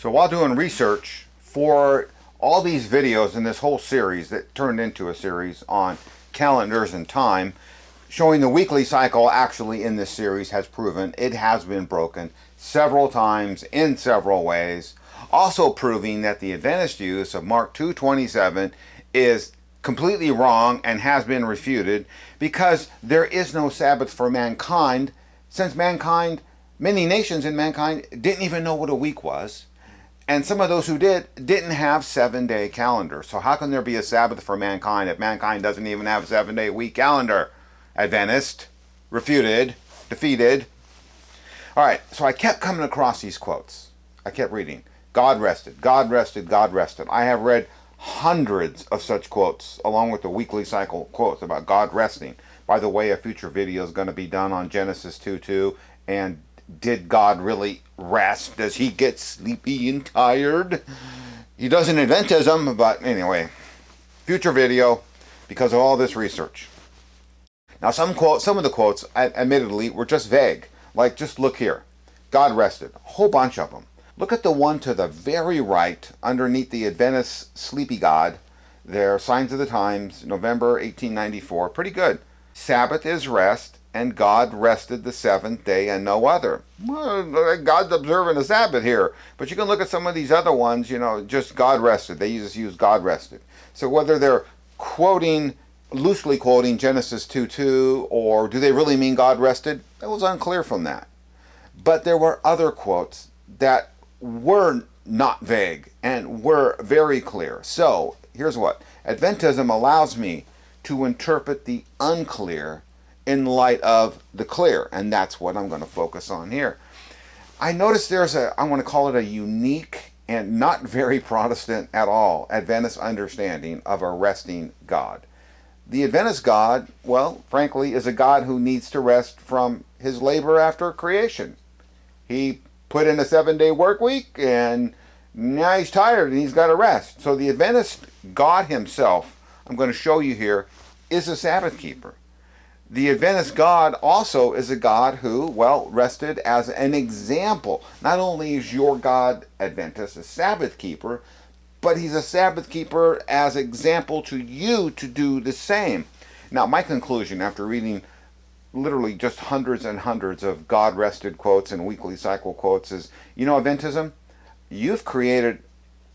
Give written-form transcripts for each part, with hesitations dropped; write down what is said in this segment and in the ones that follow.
So while doing research for all these videos in this whole series that turned into a series on calendars and time, showing the weekly cycle actually in this series has proven it has been broken several times in several ways. Also proving that the Adventist use of Mark 2:27 is completely wrong and has been refuted, because there is no Sabbath for mankind, since mankind, many nations in mankind, didn't even know what a week was. And some of those who didn't have 7-day calendars. So how can there be a Sabbath for mankind if mankind doesn't even have a 7-day week calendar? Adventist, refuted, defeated. All right, so I kept coming across these quotes. I kept reading. God rested, God rested, God rested. I have read hundreds of such quotes, along with the weekly cycle quotes about God resting. By the way, a future video is going to be done on Genesis 2:2 and did God really rest? Does he get sleepy and tired? He does in Adventism, but anyway, future video because of all this research. Now some of the quotes, admittedly, were just vague. Like, just look here. God rested. A whole bunch of them. Look at the one to the very right, underneath the Adventist sleepy God. There, Signs of the Times, November 1894. Pretty good. Sabbath is rest, and God rested the seventh day and no other. Well, God's observing the Sabbath here. But you can look at some of these other ones, just God rested. They just use God rested. So whether they're loosely quoting Genesis 2:2, or do they really mean God rested? That was unclear from that. But there were other quotes that were not vague and were very clear. So here's what. Adventism allows me to interpret the unclear in light of the clear, and that's what I'm going to focus on here. I noticed there's I want to call it a unique and not very Protestant at all Adventist understanding of a resting God. The Adventist God, well, frankly, is a God who needs to rest from his labor after creation. He put in a 7-day work week, and now he's tired and he's got to rest. So the Adventist God himself, I'm going to show you here, is a Sabbath keeper. The Adventist God also is a God who, rested as an example. Not only is your God, Adventist, a Sabbath keeper, but he's a Sabbath keeper as example to you to do the same. Now, my conclusion after reading literally just hundreds and hundreds of God rested quotes and weekly cycle quotes is, Adventism, you've created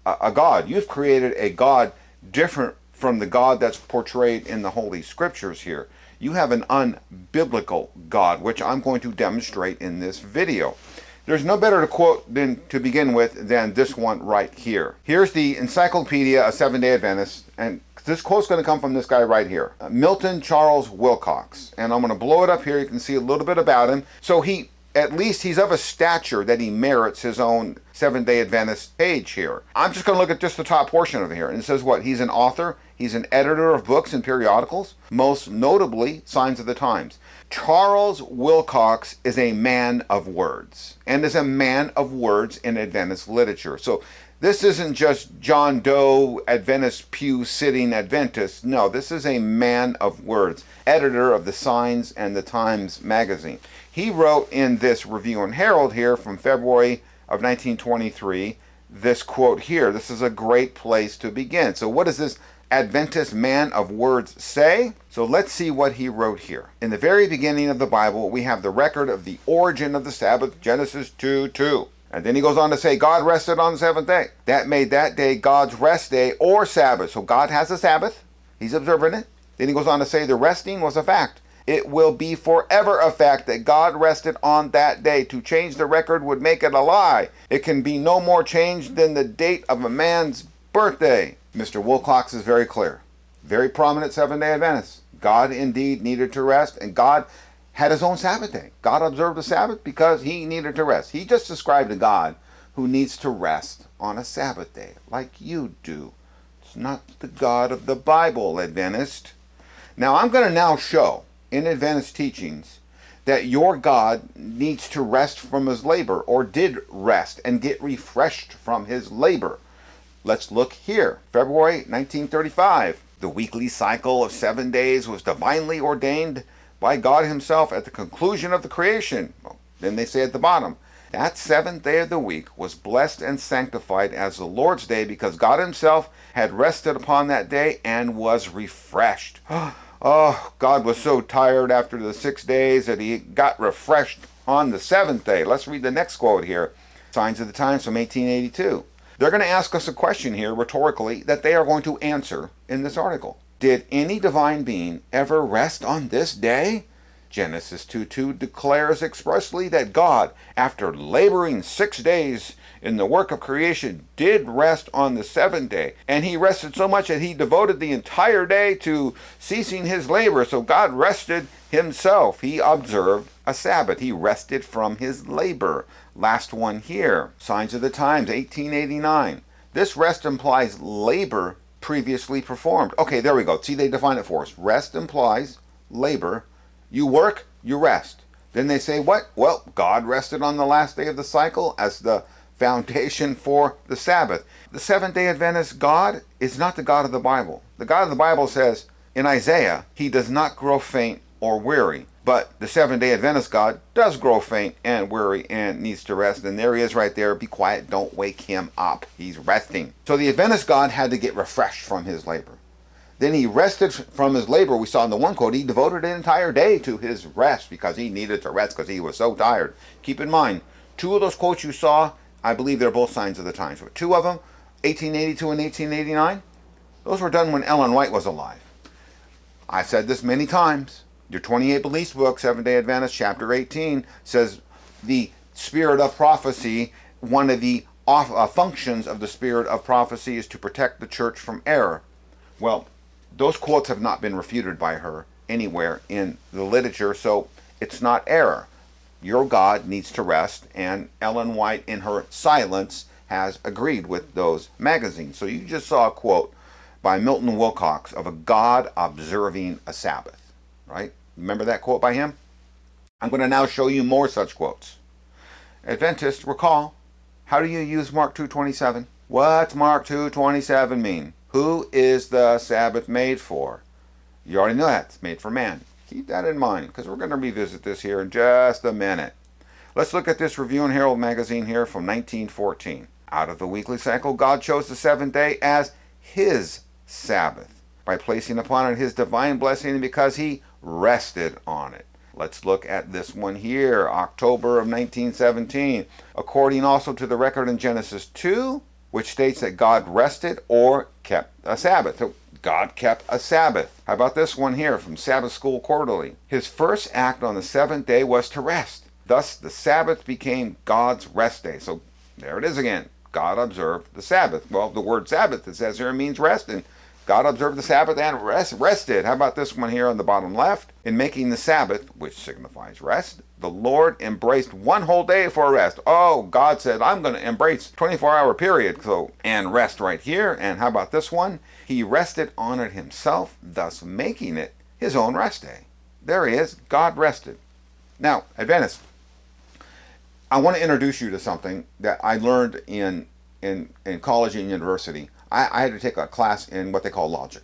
a God. You've created a God different from the God that's portrayed in the Holy Scriptures here. You have an unbiblical God, which I'm going to demonstrate in this video. There's no better to quote to begin with than this one right here. Here's the Encyclopedia of Seventh-day Adventists, and this quote's going to come from this guy right here, Milton Charles Wilcox. And I'm going to blow it up here. You can see a little bit about him. So at least he's of a stature that he merits his own Seventh-day Adventist page here. I'm just going to look at just the top portion of it here. And it says what? He's an author. He's an editor of books and periodicals, most notably Signs of the Times. Charles Wilcox is a man of words, and is a man of words in Adventist literature. So this isn't just John Doe Adventist pew sitting Adventist. No, this is a man of words, editor of the Signs and the Times magazine. He wrote in this Review and Herald here from February of 1923, this quote here. This is a great place to begin. So what does this Adventist man of words say? So let's see what he wrote here. In the very beginning of the Bible, we have the record of the origin of the Sabbath, Genesis 2:2. And then he goes on to say, God rested on the seventh day. That made that day God's rest day or Sabbath. So God has a Sabbath. He's observing it. Then he goes on to say the resting was a fact. It will be forever a fact that God rested on that day. To change the record would make it a lie. It can be no more changed than the date of a man's birthday. Mr. Wilcox is very clear. Very prominent Seventh-day Adventist. God indeed needed to rest, and God had his own Sabbath day. God observed the Sabbath because he needed to rest. He just described a God who needs to rest on a Sabbath day, like you do. It's not the God of the Bible, Adventist. Now, I'm going to show in Adventist teachings that your God needs to rest from his labor, or did rest and get refreshed from his labor. Let's look here. February 1935. The weekly cycle of 7 days was divinely ordained by God himself at the conclusion of the creation. Then they say at the bottom, That seventh day of the week was blessed and sanctified as the Lord's day because God himself had rested upon that day and was refreshed. Oh, God was so tired after the 6 days that he got refreshed on the seventh day. Let's read the next quote here. Signs of the Times from 1882. They're going to ask us a question here rhetorically that they are going to answer in this article. Did any divine being ever rest on this day? Genesis 2:2 declares expressly that God, after laboring 6 days in the work of creation, did rest on the seventh day. And he rested so much that he devoted the entire day to ceasing his labor. So God rested himself. He observed a Sabbath. He rested from his labor. Last one here. Signs of the Times, 1889. This rest implies labor previously performed. Okay, there we go. See, they define it for us. Rest implies labor. You work, you rest. Then they say what? Well, God rested on the last day of the cycle as the foundation for the Sabbath. The Seventh-day Adventist God is not the God of the Bible. The God of the Bible says in Isaiah, he does not grow faint or weary. But the Seventh-day Adventist God does grow faint and weary and needs to rest. And there he is right there. Be quiet. Don't wake him up. He's resting. So the Adventist God had to get refreshed from his labor. Then he rested from his labor. We saw in the one quote, he devoted an entire day to his rest because he needed to rest because he was so tired. Keep in mind, two of those quotes you saw, I believe they're both signs of the times. But two of them, 1882 and 1889, those were done when Ellen White was alive. I've said this many times. Your 28 Beliefs book, Seventh-day Adventist, chapter 18, says the spirit of prophecy, one of the functions of the spirit of prophecy is to protect the church from error. Well, those quotes have not been refuted by her anywhere in the literature, so it's not error. Your God needs to rest, and Ellen White, in her silence, has agreed with those magazines. So you just saw a quote by Milton Wilcox of a God observing a Sabbath, right? Remember that quote by him? I'm going to now show you more such quotes. Adventists, recall, how do you use Mark 2:27? What's Mark 2:27 mean? Who is the Sabbath made for? You already know that. It's made for man. Keep that in mind because we're going to revisit this here in just a minute. Let's look at this Review and Herald magazine here from 1914. Out of the weekly cycle, God chose the seventh day as his Sabbath by placing upon it his divine blessing because he rested on it. Let's look at this one here, October of 1917. According also to the record in Genesis 2, which states that God rested or kept a Sabbath. So God kept a Sabbath. How about this one here from Sabbath School Quarterly? His first act on the seventh day was to rest. Thus the Sabbath became God's rest day. So there it is again. God observed the Sabbath. Well, the word Sabbath, it says here, means rest, and God observed the Sabbath and rested. How about this one here on the bottom left? In making the Sabbath, which signifies rest, the Lord embraced one whole day for rest. Oh, God said, I'm going to embrace 24-hour period. So, and rest right here. And how about this one? He rested on it himself, thus making it his own rest day. There he is. God rested. Now, Adventists, I want to introduce you to something that I learned in college and university. I had to take a class in what they call logic.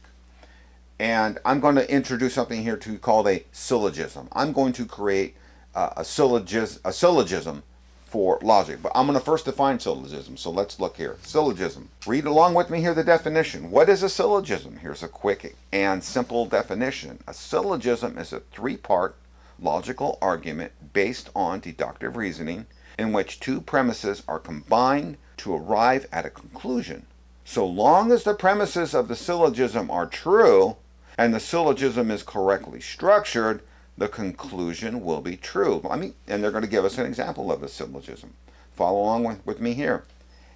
And I'm going to introduce something here called a syllogism. I'm going to create a syllogism for logic. But I'm going to first define syllogism. So let's look here. Syllogism. Read along with me here the definition. What is a syllogism? Here's a quick and simple definition. A syllogism is a three-part logical argument based on deductive reasoning in which two premises are combined to arrive at a conclusion. So long as the premises of the syllogism are true and the syllogism is correctly structured, the conclusion will be true. And they're going to give us an example of a syllogism. Follow along with me here.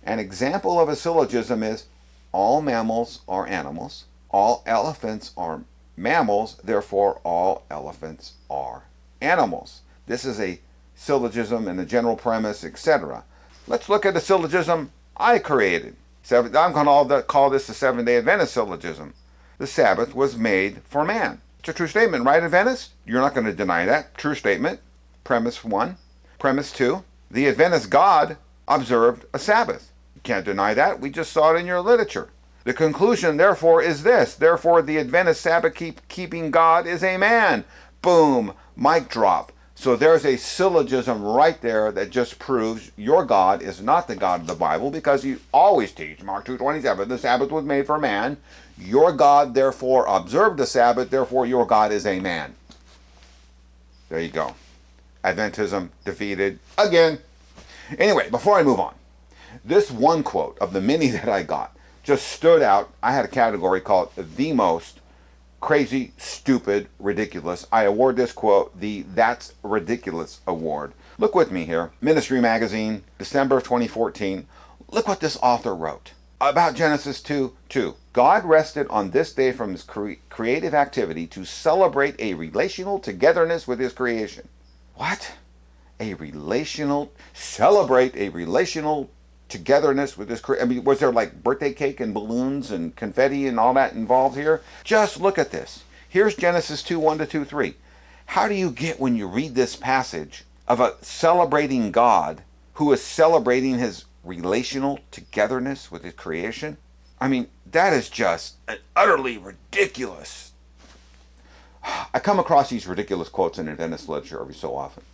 An example of a syllogism is all mammals are animals, all elephants are mammals, therefore all elephants are animals. This is a syllogism and a general premise, etc. Let's look at the syllogism I created. I'm going to call this the Seventh-day Adventist syllogism. The Sabbath was made for man. It's a true statement, right, Adventist? You're not going to deny that. True statement. Premise 1. Premise 2. The Adventist God observed a Sabbath. You can't deny that. We just saw it in your literature. The conclusion, therefore, is this. Therefore, the Adventist Sabbath keeping God is a man. Boom. Mic drop. So there's a syllogism right there that just proves your God is not the God of the Bible, because you always teach, Mark 2:27, the Sabbath was made for man. Your God therefore observed the Sabbath, therefore your God is a man. There you go. Adventism defeated again. Anyway, before I move on, this one quote of the many that I got just stood out. I had a category called the most crazy, stupid, ridiculous. I award this quote the That's Ridiculous Award. Look with me here. Ministry Magazine, December of 2014. Look what this author wrote about Genesis 2:2. God rested on this day from his creative activity to celebrate a relational togetherness with his creation. What? Celebrate a relational togetherness with his creation. I mean, was there like birthday cake and balloons and confetti and all that involved here? Just look at this. Here's Genesis 2:1-2:3. How do you get, when you read this passage, of a celebrating God who is celebrating his relational togetherness with his creation? I mean, that is just an utterly ridiculous. I come across these ridiculous quotes in Adventist literature every so often.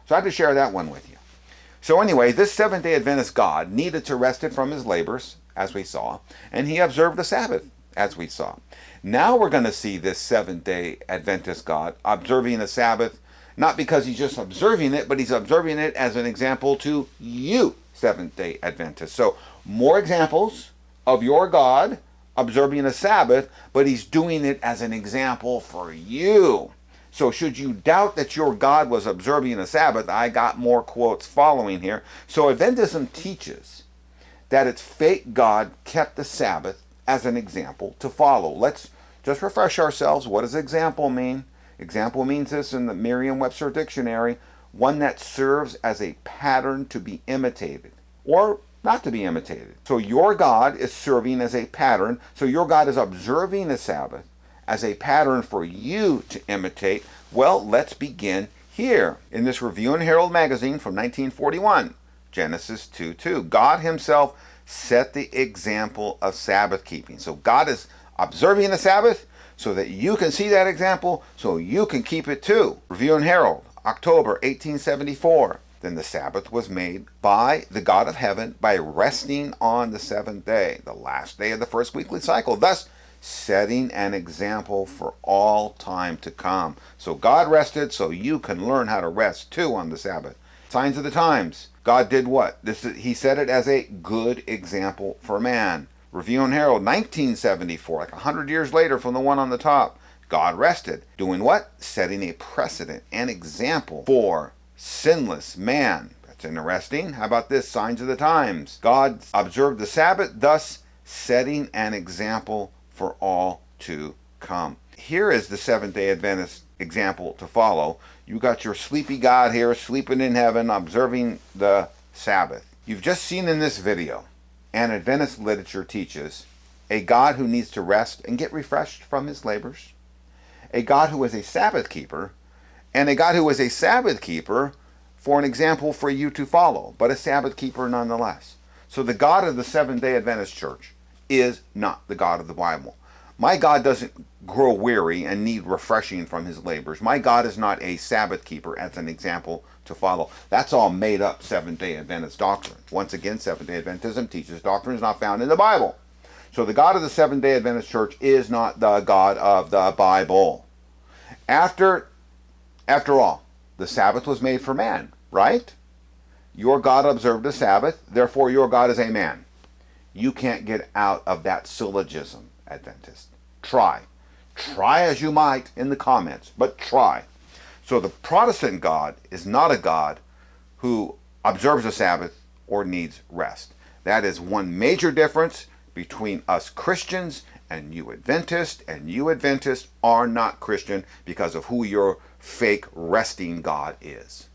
So I have to share that one with you. So anyway, this Seventh-day Adventist God needed to rest it from his labors, as we saw, and he observed the Sabbath, as we saw. Now we're going to see this Seventh-day Adventist God observing the Sabbath, not because he's just observing it, but he's observing it as an example to you, Seventh-day Adventists. So more examples of your God observing the Sabbath, but he's doing it as an example for you. So should you doubt that your God was observing the Sabbath, I got more quotes following here. So Adventism teaches that its fake God kept the Sabbath as an example to follow. Let's just refresh ourselves. What does example mean? Example means this in the Merriam-Webster dictionary: one that serves as a pattern to be imitated or not to be imitated. So your God is serving as a pattern. So your God is observing the Sabbath as a pattern for you to imitate. Well, let's begin here. In this Review and Herald magazine from 1941, Genesis 2:2, God himself set the example of Sabbath keeping. So God is observing the Sabbath so that you can see that example, so you can keep it too. Review and Herald, October 1874. Then the Sabbath was made by the God of heaven by resting on the seventh day, the last day of the first weekly cycle, thus setting an example for all time to come. So God rested so you can learn how to rest too on the Sabbath. Signs of the times. God did what? He set it as a good example for man. Review and Herald, 1974, like 100 years later from the one on the top. God rested. Doing what? Setting a precedent, an example for sinless man. That's interesting. How about this? Signs of the times. God observed the Sabbath, thus setting an example for all to come. Here is the Seventh-day Adventist example to follow. You got your sleepy God here, sleeping in heaven, observing the Sabbath. You've just seen in this video, and Adventist literature teaches, a God who needs to rest and get refreshed from his labors, a God who is a Sabbath keeper, and a God who is a Sabbath keeper for an example for you to follow, but a Sabbath keeper nonetheless. So the God of the Seventh-day Adventist Church is not the God of the Bible. My God doesn't grow weary and need refreshing from his labors. My God is not a Sabbath keeper as an example to follow. That's all made up Seventh-day Adventist doctrine. Once again, Seventh-day Adventism teaches doctrines not found in the Bible. So the God of the Seventh-day Adventist Church is not the God of the Bible. After all, the Sabbath was made for man, right? Your God observed the Sabbath, therefore your God is a man. You can't get out of that syllogism, Adventist. Try. Try as you might in the comments, but try. So the Protestant God is not a God who observes the Sabbath or needs rest. That is one major difference between us Christians and you Adventists, and you Adventists are not Christian because of who your fake resting God is.